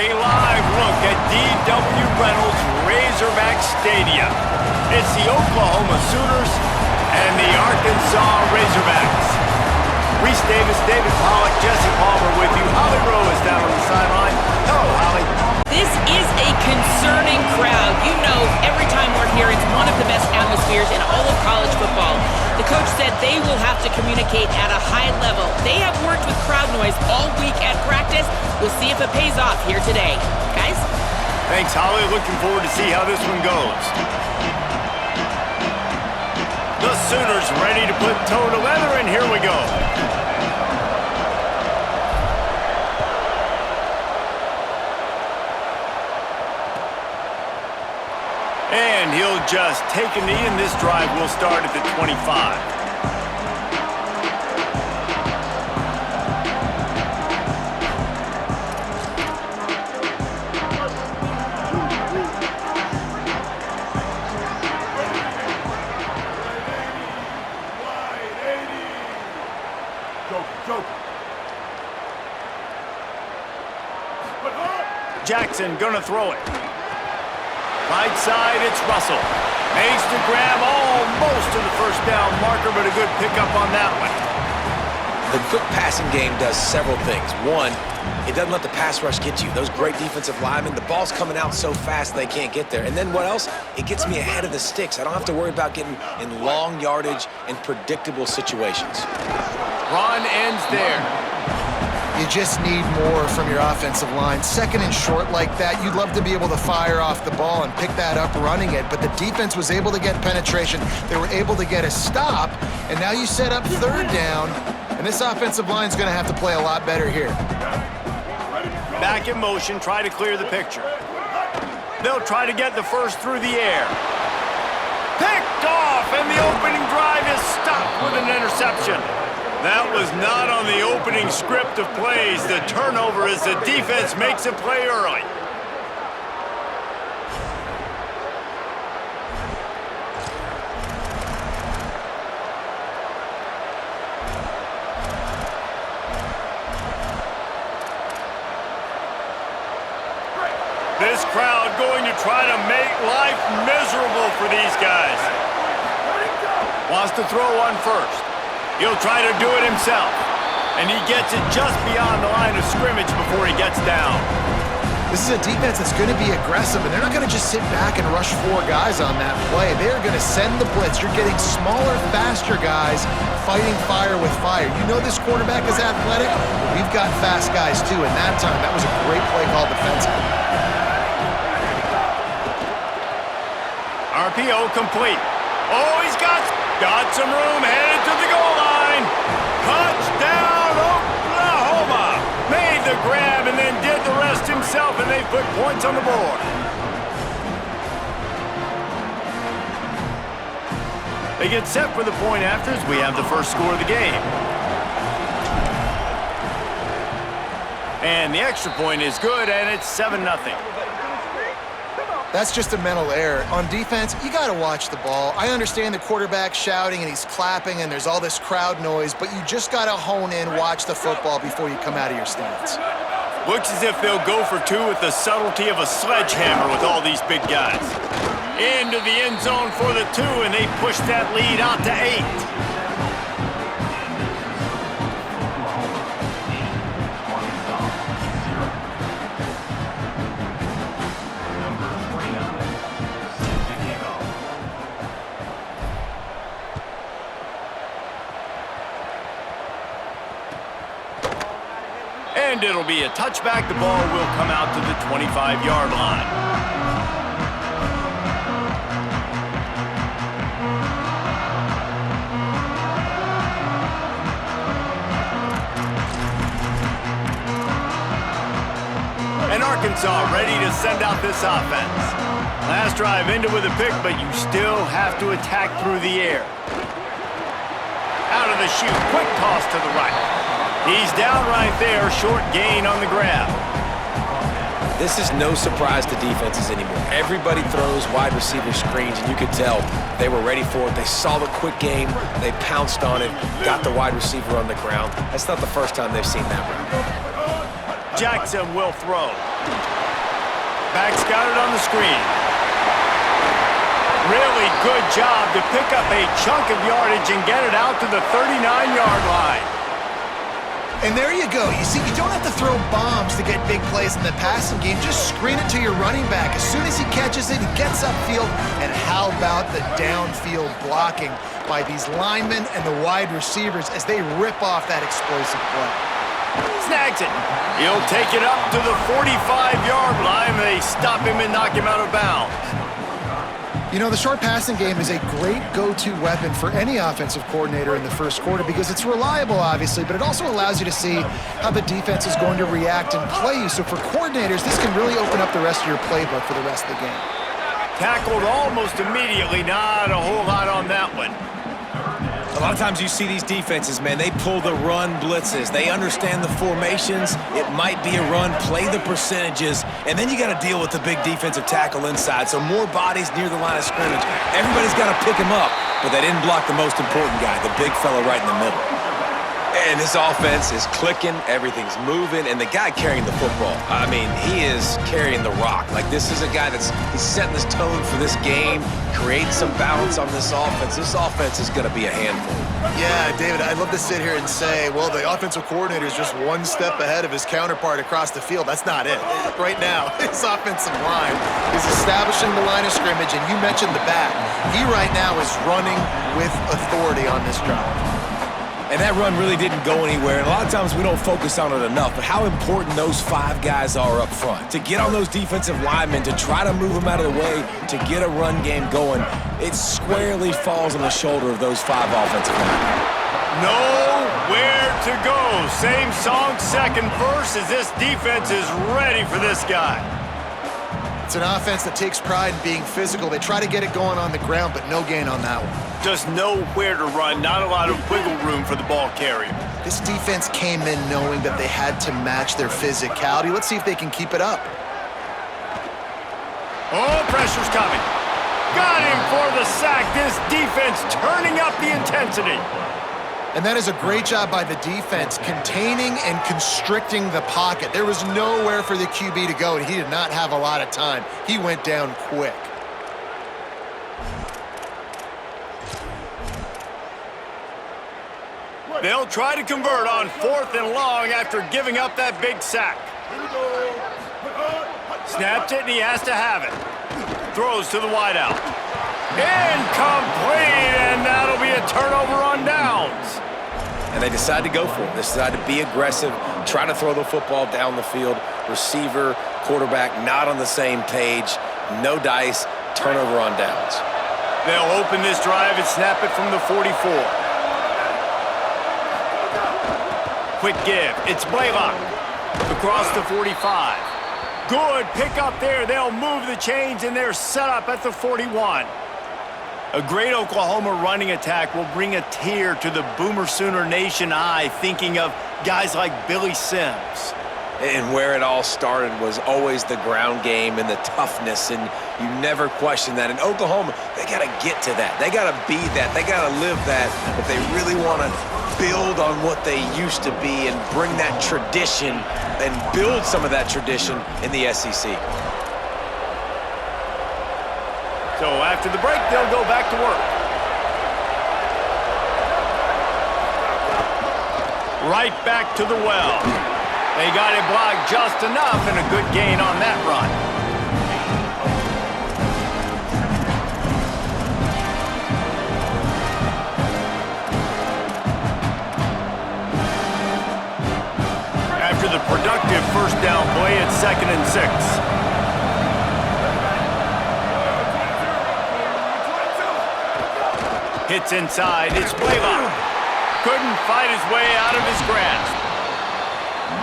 A live look at D.W. Reynolds Razorback Stadium. It's the Oklahoma Sooners and the Arkansas Razorbacks. Reese Davis, David Pollack, Jesse Palmer with you. Holly Rowe is down on the sideline. Hello, Holly. This is a concerning crowd. You know, every time we're here, it's one of the best atmospheres in all of college football. The coach said they will have to communicate at a high level. They have worked with crowd noise all week at practice. We'll see if it pays off here today. Guys? Thanks, Holly. Looking forward to see how this one goes. The Sooners ready to put toe to leather, and here we go. And he'll just take a knee, and this drive will start at the 25. Jackson gonna throw it. Right side, it's Russell. Makes the grab almost to the first down marker, but a good pickup on that one. The quick passing game does several things. One, it doesn't let the pass rush get to you. Those great defensive linemen, the ball's coming out so fast they can't get there. And then what else? It gets me ahead of the sticks. I don't have to worry about getting in long yardage and predictable situations. Run ends there. You just need more from your offensive line. Second and short like that, you'd love to be able to fire off the ball and pick that up running it, but the defense was able to get penetration. They were able to get a stop, and now you set up third down, and this offensive line's going to have to play a lot better here. Back in motion, try to clear the picture. They'll try to get the first through the air. Picked off, and the opening drive is stopped with an interception. That was not on the opening script of plays. The turnover as the defense makes a play early. This crowd going to try to make life miserable for these guys. Wants to throw one first. He'll try to do it himself, and he gets it just beyond the line of scrimmage before he gets down. This is a defense that's going to be aggressive, and they're not going to just sit back and rush four guys on that play. They're going to send the blitz. You're getting smaller, faster guys fighting fire with fire. You know this quarterback is athletic. We've got fast guys, too, and that time, that was a great play call defensively. RPO complete. Oh, he's got some room, headed to the goal line. Touchdown, Oklahoma. Made the grab and then did the rest himself, and they put points on the board. They get set for the point afters. We have the first score of the game. And the extra point is good, and it's 7-0. That's just a mental error. On defense, you got to watch the ball. I understand the quarterback shouting and he's clapping and there's all this crowd noise, but you just got to hone in, watch the football before you come out of your stance. Looks as if they'll go for two with the subtlety of a sledgehammer with all these big guys. Into the end zone for the two, and they push that lead out to 8. And it'll be a touchback. The ball will come out to the 25-yard line. And Arkansas ready to send out this offense. Last drive ended with a pick, but you still have to attack through the air. Out of the chute, quick toss to the right. He's down right there, short gain on the grab. This is no surprise to defenses anymore. Everybody throws wide receiver screens, and you could tell they were ready for it. They saw the quick game, they pounced on it, got the wide receiver on the ground. That's not the first time they've seen that route. Jackson will throw. Back's got it on the screen. Really good job to pick up a chunk of yardage and get it out to the 39-yard line. And there you go. You see, you don't have to throw bombs to get big plays in the passing game. Just screen it to your running back. As soon as he catches it, he gets upfield. And how about the downfield blocking by these linemen and the wide receivers as they rip off that explosive play. Snags it. He'll take it up to the 45-yard line. They stop him and knock him out of bounds. You know, the short passing game is a great go-to weapon for any offensive coordinator in the first quarter because it's reliable, obviously, but it also allows you to see how the defense is going to react and play you. So for coordinators, this can really open up the rest of your playbook for the rest of the game. Tackled almost immediately. Not a whole lot on that one. A lot of times you see these defenses, man, they pull the run blitzes. They understand the formations. It might be a run, play the percentages, and then you got to deal with the big defensive tackle inside. So more bodies near the line of scrimmage. Everybody's got to pick him up, but they didn't block the most important guy, the big fella right in the middle. And this offense is clicking, everything's moving, and the guy carrying the football, I mean, he is carrying the rock. Like, this is a guy he's setting this tone for this game, creating some balance on this offense. This offense is going to be a handful. Yeah, David, I'd love to sit here and say, well, the offensive coordinator is just one step ahead of his counterpart across the field. That's not it. Right now, his offensive line is establishing the line of scrimmage, and you mentioned the back. He right now is running with authority on this drive. And that run really didn't go anywhere. And a lot of times we don't focus on it enough, but how important those five guys are up front. To get on those defensive linemen, to try to move them out of the way, to get a run game going, it squarely falls on the shoulder of those five offensive linemen. Nowhere to go. Same song, second verse, as this defense is ready for this guy. It's an offense that takes pride in being physical. They try to get it going on the ground, but no gain on that one. Just nowhere to run, not a lot of wiggle room for the ball carrier. This defense came in knowing that they had to match their physicality. Let's see if they can keep it up. Oh, pressure's coming. Got him for the sack. This defense turning up the intensity. And that is a great job by the defense, containing and constricting the pocket. There was nowhere for the QB to go, and he did not have a lot of time. He went down quick. They'll try to convert on 4th and long after giving up that big sack. Snaps it, and he has to have it. Throws to the wideout. Incomplete, and that'll be a turnover on downs. And they decide to go for it. They decide to be aggressive, try to throw the football down the field. Receiver, quarterback, not on the same page. No dice, turnover on downs. They'll open this drive and snap it from the 44. Quick give. It's Blaylock across the 45. Good pick up there. They'll move the chains, and they're set up at the 41. A great Oklahoma running attack will bring a tear to the Boomer Sooner Nation eye, thinking of guys like Billy Sims. And where it all started was always the ground game and the toughness, and you never question that. In Oklahoma, they got to get to that. They got to be that. They got to live that if they really want to build on what they used to be and bring that tradition and build some of that tradition in the SEC. So after the break, they'll go back to work. Right back to the well. They got it blocked just enough, and a good gain on that run. After the productive first down play, it's 2nd and 6. Hits inside, it's Blaylock. Couldn't fight his way out of his grasp.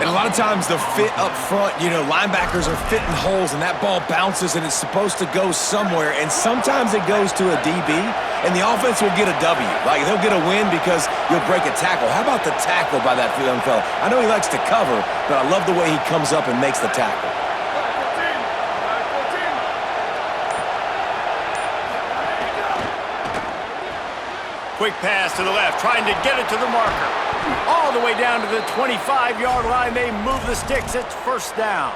And a lot of times the fit up front, you know, linebackers are fitting holes and that ball bounces and it's supposed to go somewhere, and sometimes it goes to a DB and the offense will get a W. Like, they'll get a win because you'll break a tackle. How about the tackle by that young fella? I know he likes to cover, but I love the way he comes up and makes the tackle. Quick pass to the left, trying to get it to the marker. All the way down to the 25-yard line. They move the sticks. It's first down.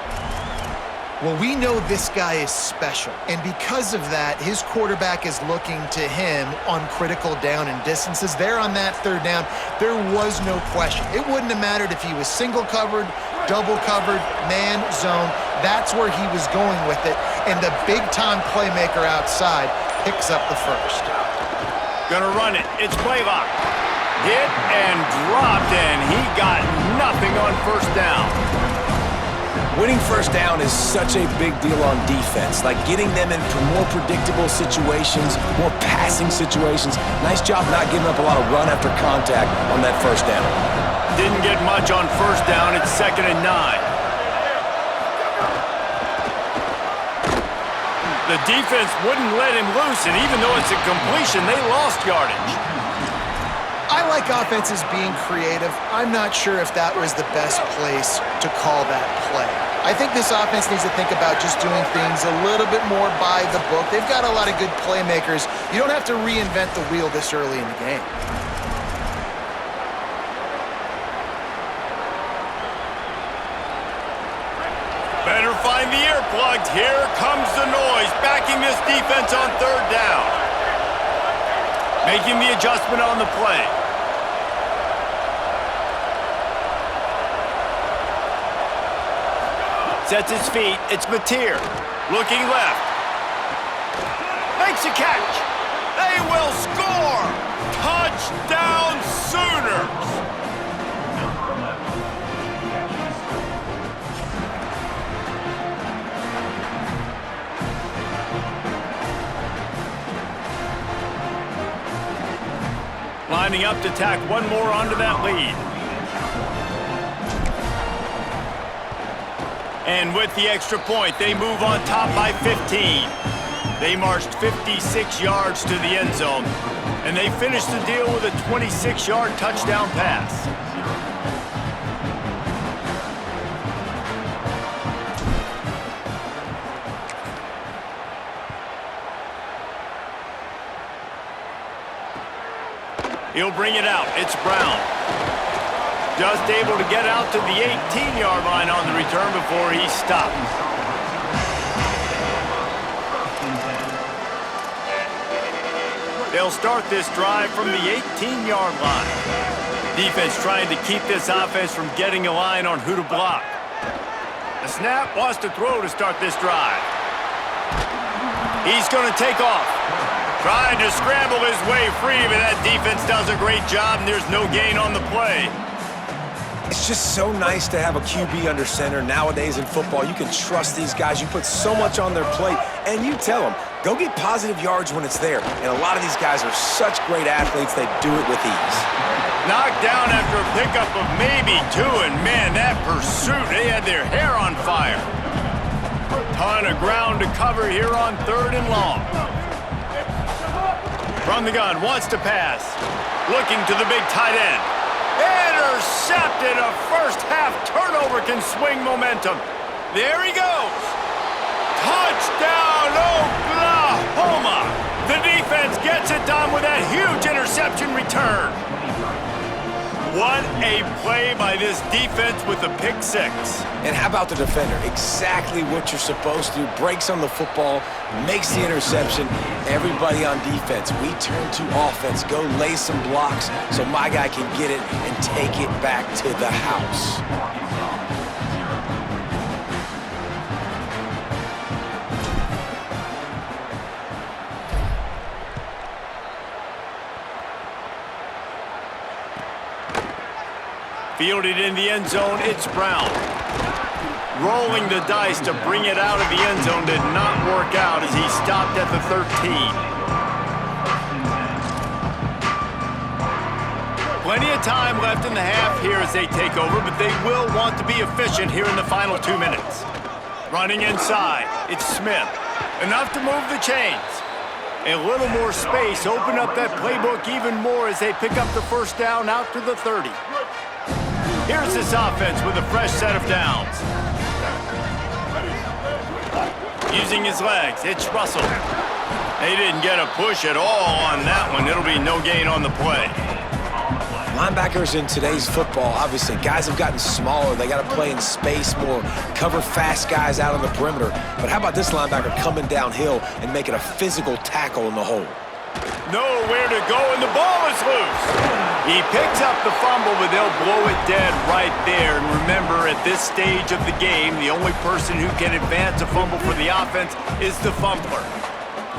Well, we know this guy is special, and because of that, his quarterback is looking to him on critical down and distances. There on that third down, there was no question. It wouldn't have mattered if he was single covered, double covered, man, zone. That's where he was going with it, and the big-time playmaker outside picks up the first. Gonna run it. It's Blaylock. Hit and dropped, and he got nothing on first down. Winning first down is such a big deal on defense, like getting them into more predictable situations, more passing situations. Nice job not giving up a lot of run after contact on that first down. Didn't get much on first down. It's 2nd and 9. The defense wouldn't let him loose, and even though it's a completion, they lost yardage. I like offenses being creative. I'm not sure if that was the best place to call that play. I think this offense needs to think about just doing things a little bit more by the book. They've got a lot of good playmakers. You don't have to reinvent the wheel this early in the game. Better find the earplugs. Here comes the noise, backing this defense on third down. Making the adjustment on the play. Sets his feet. It's Mateer. Looking left. Makes a catch. They will score. Touchdown Sooners. Lining up to tack one more onto that lead. And with the extra point, they move on top by 15. They marched 56 yards to the end zone, and they finished the deal with a 26-yard touchdown pass. He'll bring it out. It's Brown. Just able to get out to the 18-yard line on the return before he stopped. They'll start this drive from the 18-yard line. Defense trying to keep this offense from getting a line on who to block. The snap wants to throw to start this drive. He's going to take off. Trying to scramble his way free, but that defense does a great job, and there's no gain on the play. It's just so nice to have a QB under center. Nowadays in football, you can trust these guys. You put so much on their plate, and you tell them, go get positive yards when it's there. And a lot of these guys are such great athletes, they do it with ease. Knocked down after a pickup of maybe 2, and man, that pursuit, they had their hair on fire. Ton of ground to cover here on 3rd and long. From the gun, wants to pass. Looking to the big tight end. Intercepted. A first-half turnover can swing momentum. There he goes. Touchdown, Oklahoma. The defense gets it done with that huge interception return. What a play by this defense with the pick 6. And how about the defender? Exactly what you're supposed to. Breaks on the football, makes the interception. Everybody on defense, we turn to offense. Go lay some blocks so my guy can get it and take it back to the house. Fielded in the end zone, it's Brown. Rolling the dice to bring it out of the end zone did not work out as he stopped at the 13. Plenty of time left in the half here as they take over, but they will want to be efficient here in the final 2 minutes. Running inside, it's Smith. Enough to move the chains. A little more space, open up that playbook even more as they pick up the first down out to the 30. Here's this offense with a fresh set of downs. Using his legs, it's Russell. They didn't get a push at all on that one. It'll be no gain on the play. Linebackers in today's football, obviously, guys have gotten smaller. They got to play in space more, cover fast guys out on the perimeter. But how about this linebacker coming downhill and making a physical tackle in the hole? Nowhere to go, and the ball is loose. He picks up the fumble, but they'll blow it dead right there. And remember, at this stage of the game, the only person who can advance a fumble for the offense is the fumbler.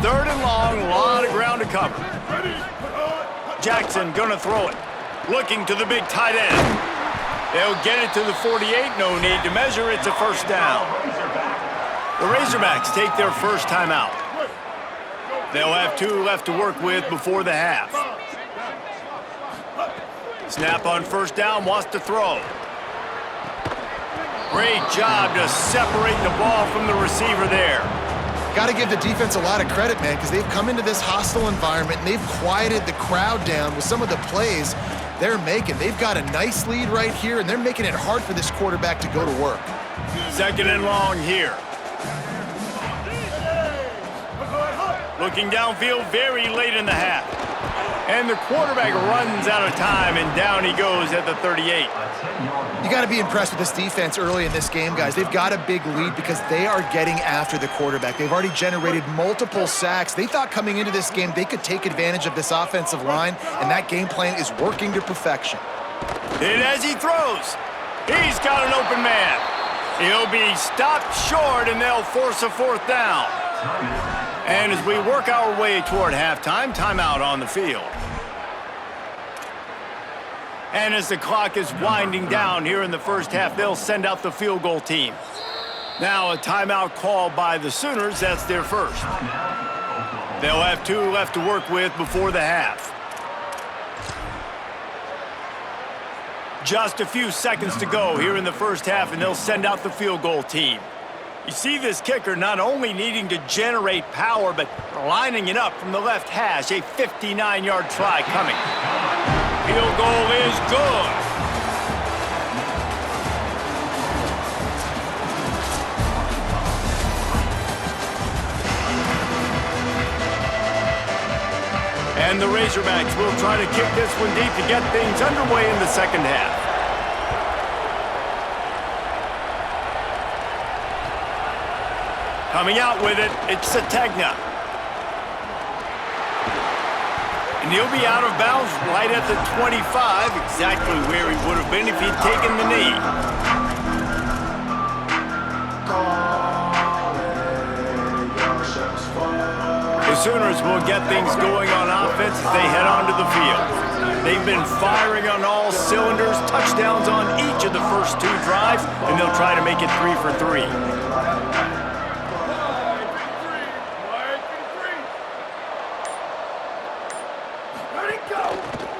3rd and long, a lot of ground to cover. Jackson gonna throw it. Looking to the big tight end. They'll get it to the 48, no need to measure, it's a first down. The Razorbacks take their first timeout. They'll have 2 left to work with before the half. Snap on first down, wants to throw. Great job to separate the ball from the receiver there. Got to give the defense a lot of credit, man, because they've come into this hostile environment and they've quieted the crowd down with some of the plays they're making. They've got a nice lead right here, and they're making it hard for this quarterback to go to work. 2nd and long here. Looking downfield very late in the half. And the quarterback runs out of time, and down he goes at the 38. You got to be impressed with this defense early in this game, guys. They've got a big lead because they are getting after the quarterback. They've already generated multiple sacks. They thought coming into this game they could take advantage of this offensive line, and that game plan is working to perfection. And as he throws, he's got an open man. He'll be stopped short, and they'll force a 4th down. And as we work our way toward halftime, timeout on the field. And as the clock is winding down here in the first half, they'll send out the field goal team. Now a timeout called by the Sooners, that's their first. They'll have 2 left to work with before the half. Just a few seconds to go here in the first half, and they'll send out the field goal team. You see this kicker not only needing to generate power, but lining it up from the left hash. A 59-yard try coming. Field goal is good. And the Razorbacks will try to kick this one deep to get things underway in the second half. Coming out with it, it's Sategna. And he'll be out of bounds right at the 25, exactly where he would have been if he'd taken the knee. The Sooners will get things going on offense as they head onto the field. They've been firing on all cylinders, touchdowns on each of the first 2 drives, and they'll try to make it 3 for 3.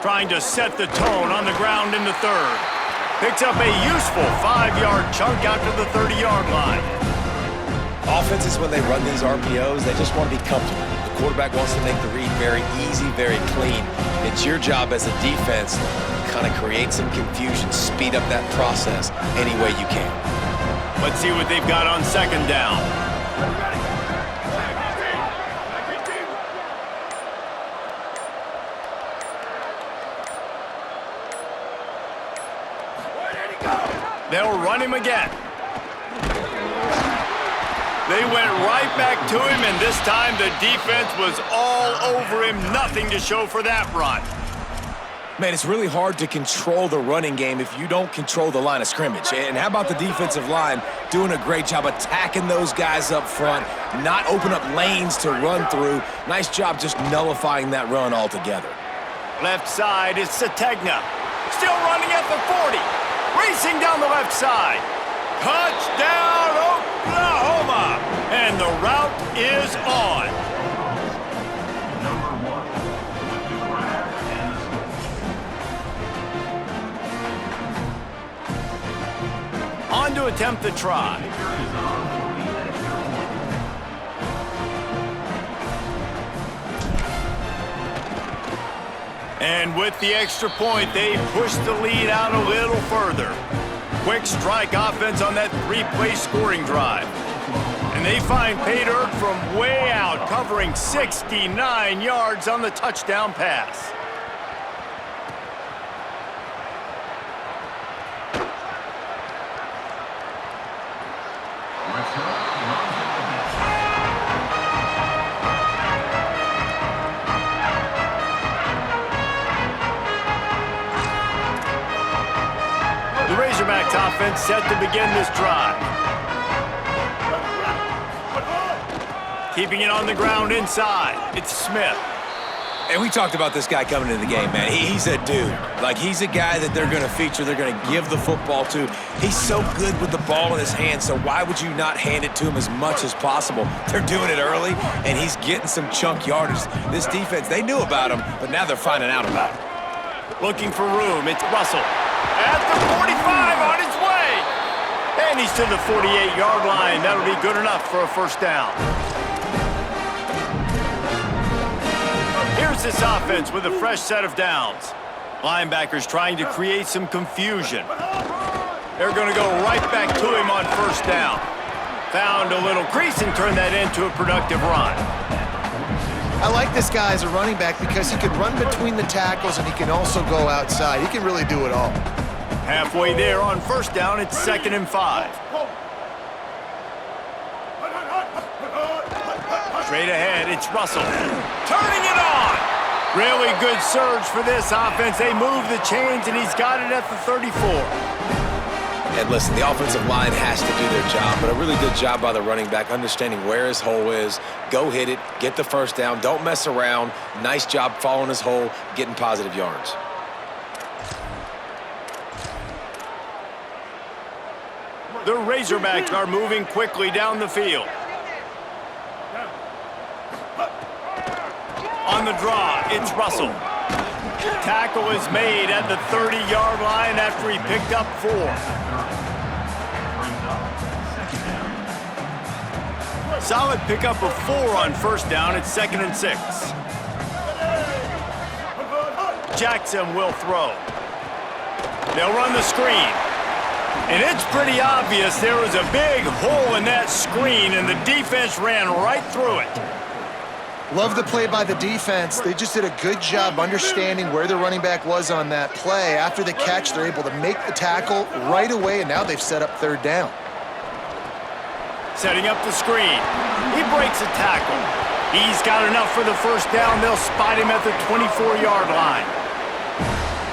Trying to set the tone on the ground in the 3rd. Picks up a useful 5-yard chunk out to the 30-yard line. Offenses, when they run these RPOs, they just want to be comfortable. The quarterback wants to make the read very easy, very clean. It's your job as a defense to kind of create some confusion, speed up that process any way you can. Let's see what they've got on 2nd down. They'll run him again. They went right back to him, and this time the defense was all over him. Nothing to show for that run. Man, it's really hard to control the running game if you don't control the line of scrimmage. And how about the defensive line doing a great job attacking those guys up front, not open up lanes to run through. Nice job just nullifying that run altogether. Left side is Sategna. Still running at the 40. Racing down the left side. Touchdown, Oklahoma! And the route is on. On to attempt the try. And with the extra point, they push the lead out a little further. Quick strike offense on that 3-play scoring drive. And they find pay dirt from way out, covering 69 yards on the touchdown pass. offense set to begin this drive. Keeping it on the ground inside. It's Smith. And we talked about this guy coming into the game, man. He's a dude. Like, he's a guy that they're going to feature, they're going to give the football to. He's so good with the ball in his hand, so why would you not hand it to him as much as possible? They're doing it early, and he's getting some chunk yardage. This defense, they knew about him, but now they're finding out about him. Looking for room. It's Russell. At the 45 on his way. And he's to the 48-yard line. That'll be good enough for a first down. Here's this offense with a fresh set of downs. Linebackers trying to create some confusion. They're going to go right back to him on first down. Found a little crease and turned that into a productive run. I like this guy as a running back because he can run between the tackles and he can also go outside. He can really do it all. Halfway there on first down, it's 2nd and 5. Straight ahead, it's Russell. Turning it on! Really good surge for this offense. They move the chains, and he's got it at the 34. And listen, the offensive line has to do their job, but a really good job by the running back, understanding where his hole is. Go hit it, get the first down, don't mess around. Nice job following his hole, getting positive yards. The Razorbacks are moving quickly down the field. On the draw, it's Russell. Tackle is made at the 30-yard line after he picked up 4. Solid pickup of 4 on first down. It's 2nd and 6. Jackson will throw. They'll run the screen. And it's pretty obvious there was a big hole in that screen, and the defense ran right through it. Love the play by the defense. They just did a good job understanding where the running back was on that play. After the catch, they're able to make the tackle right away, and now they've set up 3rd down. Setting up the screen. He breaks a tackle. He's got enough for the first down. They'll spot him at the 24-yard line.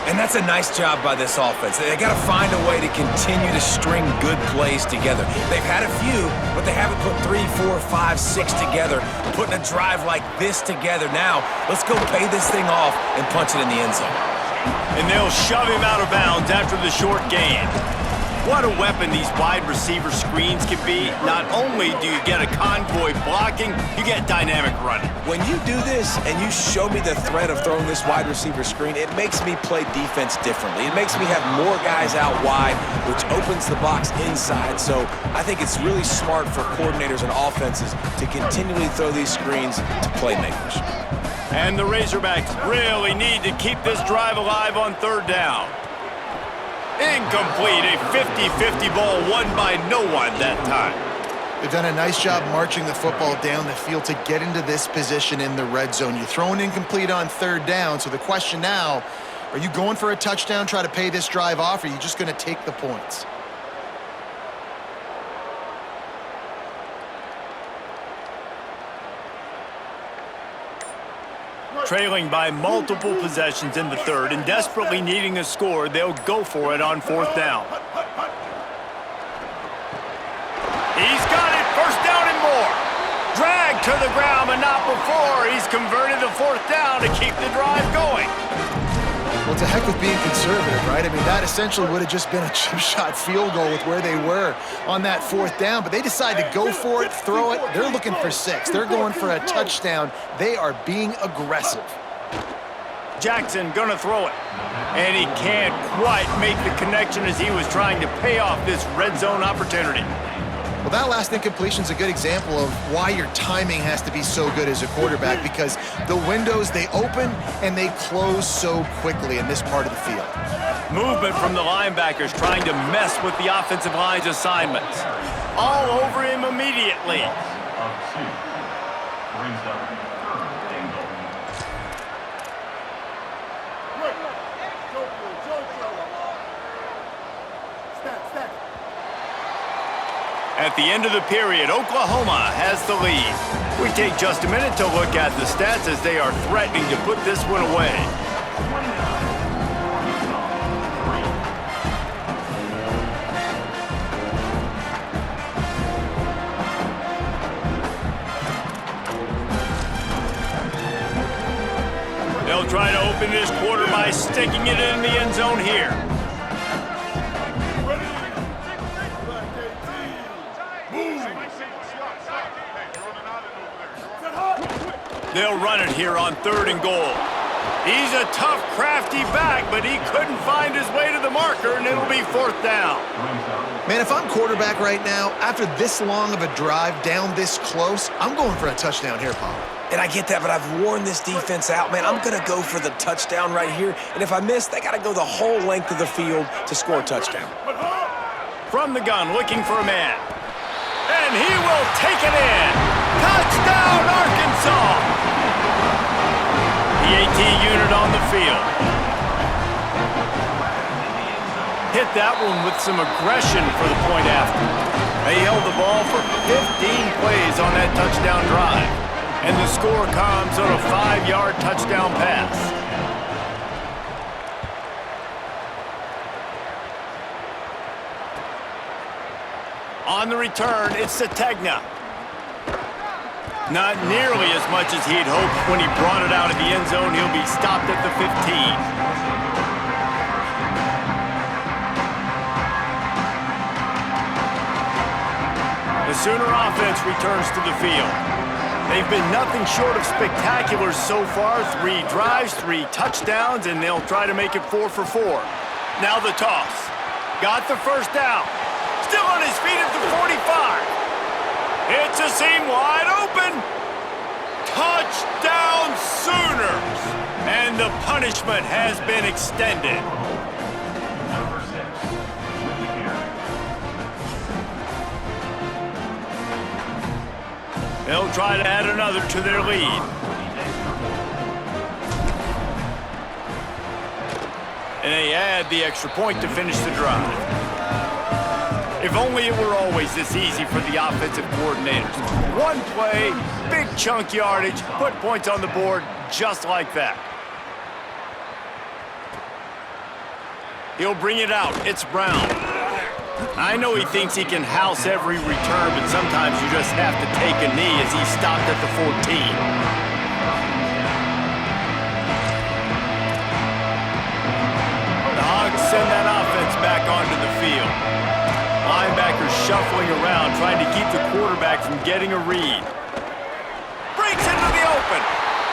And that's a nice job by this offense. They got to find a way to continue to string good plays together. They've had a few, but they haven't put 3, 4, 5, 6 together. Putting a drive like this together. Now, let's go pay this thing off and punch it in the end zone. And they'll shove him out of bounds after the short gain. What a weapon these wide receiver screens can be. Not only do you get a convoy blocking, you get dynamic running. When you do this and you show me the threat of throwing this wide receiver screen, it makes me play defense differently. It makes me have more guys out wide, which opens the box inside. So I think it's really smart for coordinators and offenses to continually throw these screens to playmakers. And the Razorbacks really need to keep this drive alive on 3rd down. Incomplete, a 50-50 ball won by no one that time. They've done a nice job marching the football down the field to get into this position in the red zone. You throw an incomplete on 3rd down, so the question now, are you going for a touchdown, try to pay this drive off, or are you just going to take the points? Trailing by multiple possessions in the 3rd and desperately needing a score, they'll go for it on 4th down. He's got it, 1st down and more. Dragged to the ground, but not before. He's converted the 4th down to keep the drive going. Well, to heck with being conservative, right? I mean, that essentially would have just been a chip shot field goal with where they were on that 4th down, but they decided to go for it, throw it. They're looking for 6. They're going for a touchdown. They are being aggressive. Jackson gonna throw it, and he can't quite make the connection as he was trying to pay off this red zone opportunity. Well, that last incompletion is a good example of why your timing has to be so good as a quarterback, because the windows, they open and they close so quickly in this part of the field. Movement from the linebackers trying to mess with the offensive line's assignments. All over him immediately. At the end of the period, Oklahoma has the lead. We take just a minute to look at the stats as they are threatening to put this one away. try to open this quarter by sticking it in the end zone here. They'll run it here on 3rd and goal. He's a tough, crafty back, but he couldn't find his way to the marker, and it'll be 4th down. Man, if I'm quarterback right now, after this long of a drive down this close, I'm going for a touchdown here, Paul. And I get that, but I've worn this defense out, man. I'm going to go for the touchdown right here. And if I miss, they got to go the whole length of the field to score a touchdown. From the gun, looking for a man. And he will take it in. Touchdown, Arkansas! The AT unit on the field. Hit that one with some aggression for the point after. They held the ball for 15 plays on that touchdown drive. And the score comes on a 5-yard touchdown pass. On the return, it's Sategna. Not nearly as much as he'd hoped when he brought it out of the end zone. He'll be stopped at the 15. The Sooner offense returns to the field. They've been nothing short of spectacular so far. 3 drives, 3 touchdowns, and they'll try to make it 4 for 4. Now the toss. Got the first down. Still on his feet at the 45. It's a seam wide open. Touchdown Sooners. And the punishment has been extended. They'll try to add another to their lead. And they add the extra point to finish the drive. If only it were always this easy for the offensive coordinators. One play, big chunk yardage, put points on the board just like that. He'll bring it out. It's Brown. I know he thinks he can house every return, but sometimes you just have to take a knee as he stopped at the 14. The Hogs send that offense back onto the field. Linebackers shuffling around, trying to keep the quarterback from getting a read. Breaks into the open.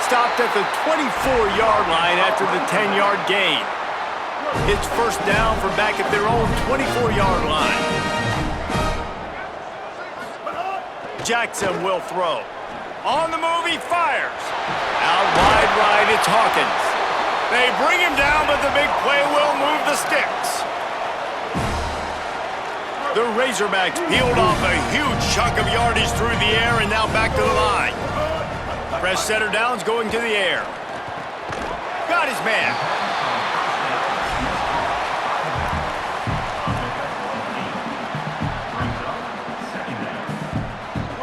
Stopped at the 24-yard line after the 10-yard gain. It's first down from back at their own 24-yard line. Jackson will throw. On the move, he fires. Out wide right, it's Hawkins. They bring him down, but the big play will move the sticks. The Razorbacks peeled off a huge chunk of yardage through the air and now back to the line. Fresh setter downs going to the air. Got his man.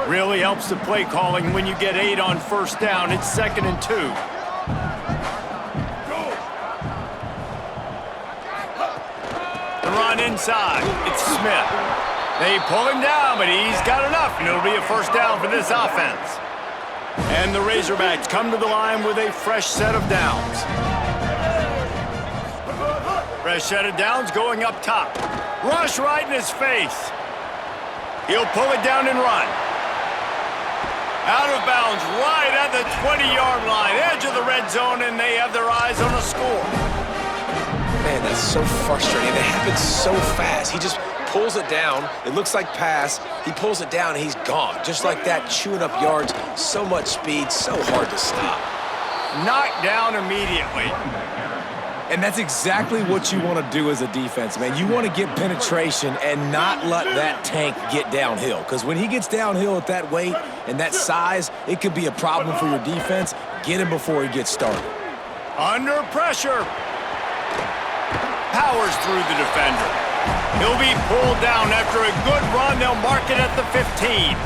Really helps the play calling when you get 8 on first down. It's 2nd and 2. The run inside. It's Smith. They pull him down, but he's got enough, and it'll be a first down for this offense. And the Razorbacks come to the line with a fresh set of downs. Fresh set of downs going up top. Rush right in his face. He'll pull it down and run. Out of bounds right at the 20-yard line, edge of the red zone, and they have their eyes on a score. Man, that's so frustrating. It happens so fast. He just pulls it down. It looks like pass. He pulls it down, and he's gone. Just like that, chewing up yards. So much speed, so hard to stop. Knocked down immediately. And that's exactly what you want to do as a defense, man. You want to get penetration and not let that tank get downhill. Because when he gets downhill at that weight and that size, it could be a problem for your defense. Get him before he gets started. Under pressure. Powers through the defender. He'll be pulled down after a good run. They'll mark it at the 15.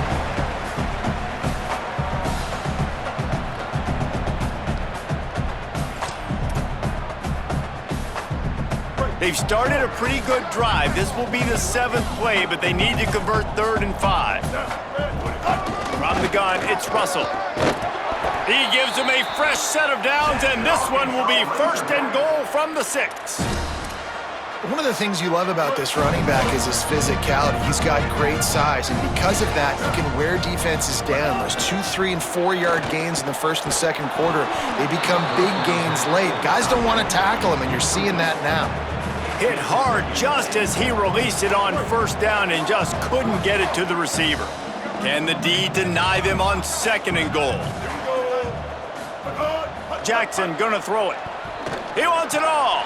They've started a pretty good drive. This will be the 7th play, but they need to convert 3rd and 5. From the gun, it's Russell. He gives him a fresh set of downs, and this one will be 1st and goal from the 6. One of the things you love about this running back is his physicality. He's got great size, and because of that, he can wear defenses down. Those 2, 3, and 4-yard gains in the 1st and 2nd quarter, they become big gains late. Guys don't want to tackle him, and you're seeing that now. Hit hard just as he released it on 1st down and just couldn't get it to the receiver. Can the D deny them on 2nd and goal? Jackson gonna throw it. He wants it all.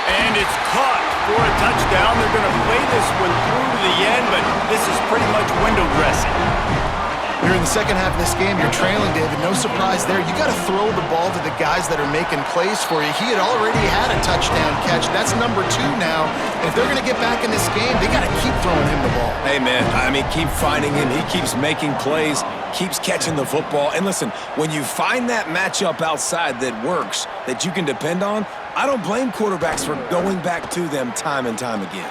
And it's caught for a touchdown. They're going to play this one through to the end, but this is pretty much window dressing. Here in the second half of this game, you're trailing, David. No surprise there. You got to throw the ball to the guys that are making plays for you. He had already had a touchdown catch. That's number 2 now. And if they're going to get back in this game, they got to keep throwing him the ball. Hey, man, I mean, keep finding him. He keeps making plays, keeps catching the football. And listen, when you find that matchup outside that works, that you can depend on, I don't blame quarterbacks for going back to them time and time again.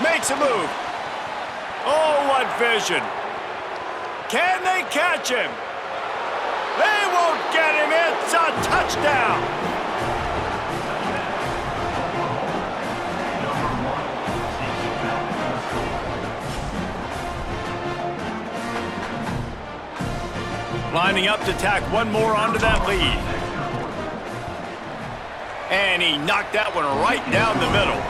Makes a move. Oh, what vision. Can they catch him? They won't get him. It's a touchdown. Lining up to tack one more onto that lead. And he knocked that one right down the middle.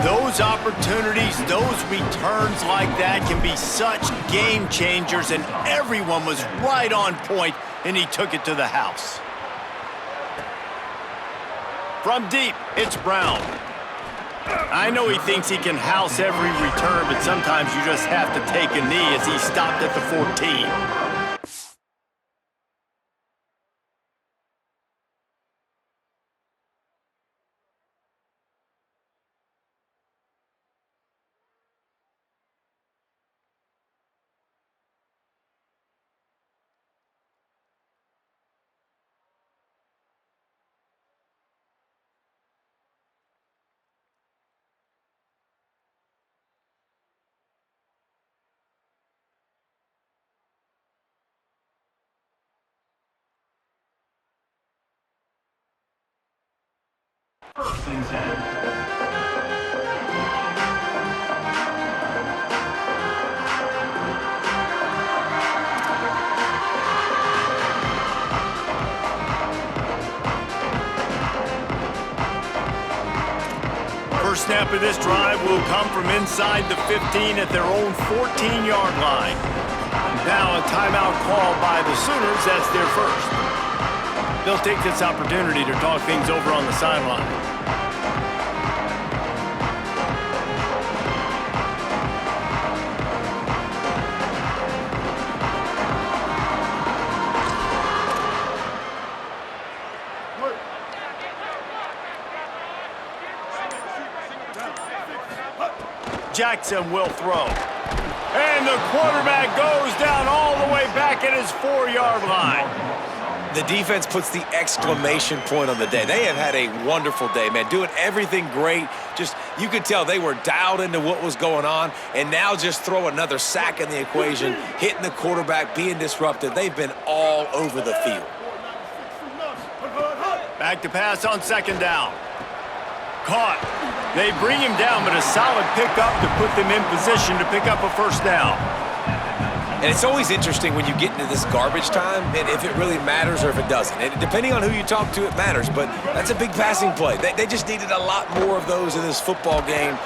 Those opportunities, those returns like that can be such game changers, and everyone was right on point, and he took it to the house. From deep, it's Brown. I know he thinks he can house every return, but sometimes you just have to take a knee as he stopped at the 14. First and 10. First snap of this drive will come from inside the 15 at their own 14-yard line. Now a timeout called by the Sooners. That's their first. They'll take this opportunity to talk things over on the sideline. Jackson will throw. And the quarterback goes down all the way back at his 4-yard line. The defense puts the exclamation point on the day. They have had a wonderful day, man, doing everything great. Just, you could tell they were dialed into what was going on, and now just throw another sack in the equation, hitting the quarterback, being disruptive. They've been all over the field. Back to pass on 2nd down. Caught. They bring him down, but a solid pickup to put them in position to pick up a 1st down. And it's always interesting when you get into this garbage time, and if it really matters or if it doesn't. And depending on who you talk to, it matters. But that's a big passing play. They just needed a lot more of those in this football game.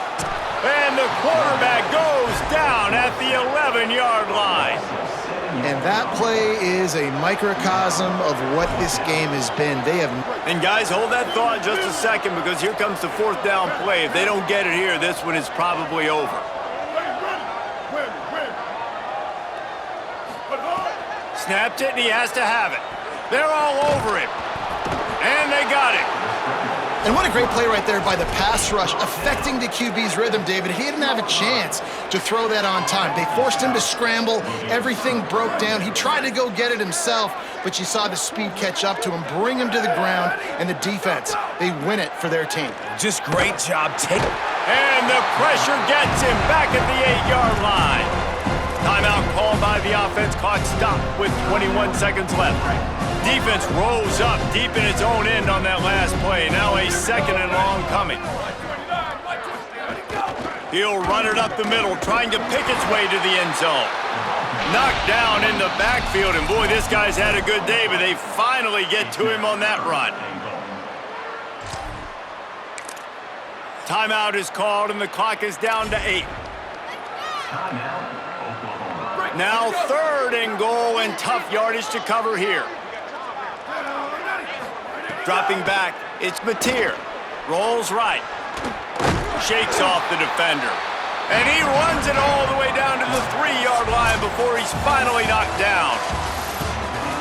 And the quarterback goes down at the 11-yard line. And that play is a microcosm of what this game has been. They have... And guys, hold that thought just a second, because here comes the 4th down play. If they don't get it here, this one is probably over. Snapped it, and he has to have it. They're all over him. And they got it. And what a great play right there by the pass rush, affecting the QB's rhythm, David. He didn't have a chance to throw that on time. They forced him to scramble. Everything broke down. He tried to go get it himself, but you saw the speed catch up to him, bring him to the ground, and the defense, they win it for their team. Just great job taking. And the pressure gets him back at the 8-yard line. Timeout called by the the offense clock stopped with 21 seconds left. Defense rose up deep in its own end on that last play. Now a second and long coming. He'll run it up the middle, trying to pick its way to the end zone. Knocked down in the backfield, and boy, this guy's had a good day, but they finally get to him on that run. Timeout is called, and the clock is down to 8. Now 3rd and goal, and tough yardage to cover here. Dropping back, it's Mateer. Rolls right. Shakes off the defender. And he runs it all the way down to the 3-yard line before he's finally knocked down.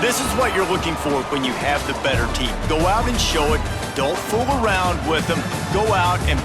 This is what you're looking for when you have the better team. Go out and show it. Don't fool around with them. Go out and